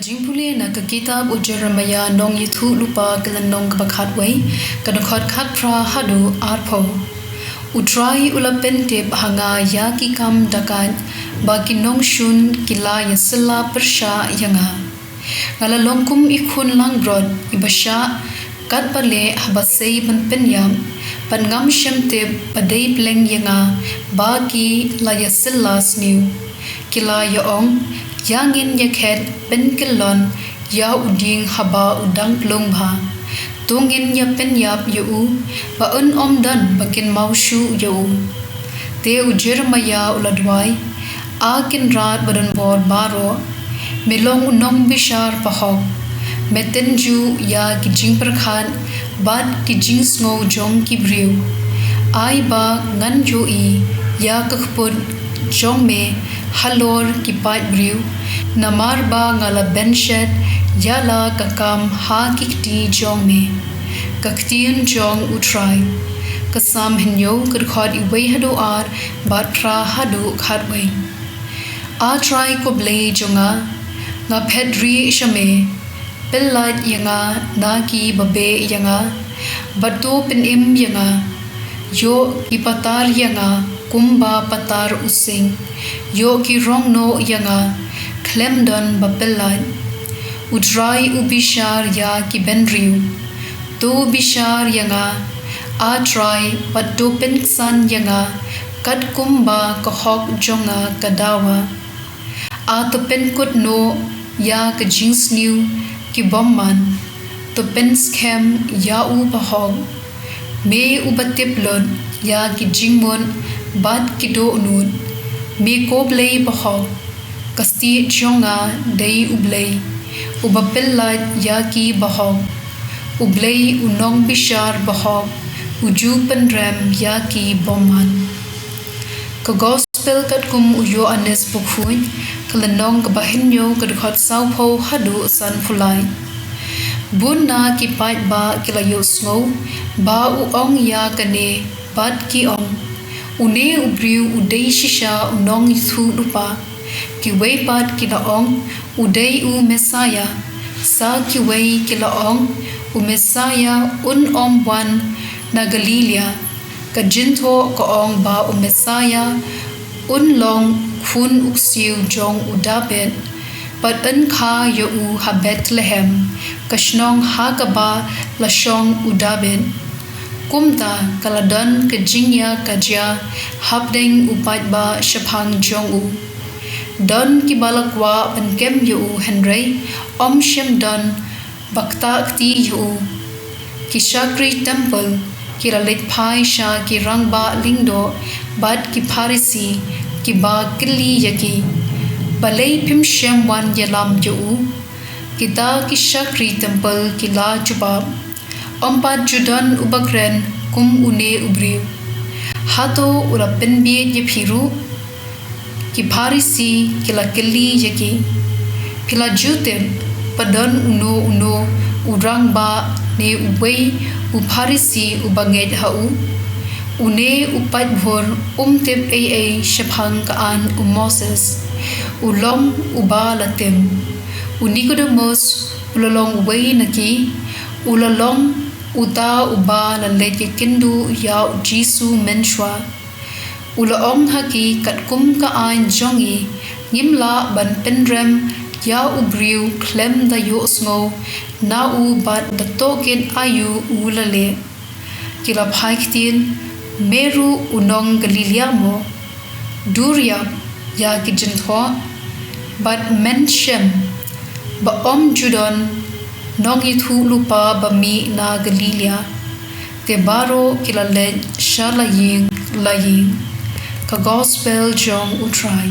jingpule na ka kitab u Jeremiah nong yithu lupa kalan nong bakhat wei kan khot khat fra hadu arpho utrai ula pente hanga ya ki kam dakan baki nong shun kila yasla persha yanga ngala longkum ikhun langrod ibasha kat bale habasei ban penyam pan ngam shemte padei pleng yanga baki la yasla sniu kila yaong yangin yakhet pen kelon ya uding haba udang plong bha tungin ya pen yap yu ba un om dan bakin maushu yu te u Jeremiah uladwai akin rat badan bor baro melong unong bishar pahok metenju ya kijing perkhan bad kijing sngo jong kibriu ai ba ngan jo I ya kakput jong me halor kipat briu namar ba ngala benchet yala kakam ha kikti jong me ktien jong utrai kasam hinyo kurkhod iwei hado ar batra hado khatwei a try ko Blei jonga nga phedri shame pellat yanga naki babe yanga batu penim yanga yo ipatar yanga kumba patar using yo ki rongno yanga klemdon bapellan utrai ubishar ya ki benriu to bishar yanga a try patu pensan yanga kat kumba kohok jonga kadawa a to penkut no ya ka jingsniu ki bomman to penskem ya u bahog me ubatiplon ya ki jingmon bad kido nun me ko Blei bahog kasti jonga dei ublei ubapellat ya ki bahog ublei unong bishar bahog uju penrem ya ki bomman ka gospel kat kum uyo anes bukhuin kalanong kabahinyo kadkhot saupho hadu san fulai bunna ki pait ba kilayo sngo ba u ong ya kane bad ki ong une ubriu udei shisha unong yithu lupa ki wei pat ki laong udei u mesaya sa ki wei ki laong u mesaya un om wan na Galilia ka jintho ko ong ba u mesaya un long khun uksiu jong udabet pat an kha yo u ha Bethlehem kashnong ha ka ba la shong udabet kumta kaladan ka jingya kajya habdeng upat ba shaphang jong u don ki balakwa pankem yo u henry om shem don bakta kti yo ki shakri temple ki ralit phai sha ki rangba lingdo bad ki pharisi ki ba kili yaki balei phim shem wan yalam yo u kita ki shakri temple ki la chubab ompat judan ubakren kum une ubriu hato ura penbi ye phiru ki pharisi kila kili yaki pila juten padon uno urang ba ne ubei u pharisi ubanged hau une upat bhor tep ai shaphang ka an Moses ulom uba latem unikodemos ulalong wei naki ulalong uta uba la leke kindu ya jisu menshwa ulaong haki katkum ka an jongi ngimla ban penrem ya ubriu klem da yo sngo na u bat da token ayu ulale kila phaiktien meru unong Galilia mo duria ya kijintho bat menshem ba om judon nong yithu lupa ba mi na Galilia te baro kila le shalaying laying ka gospel jong utrai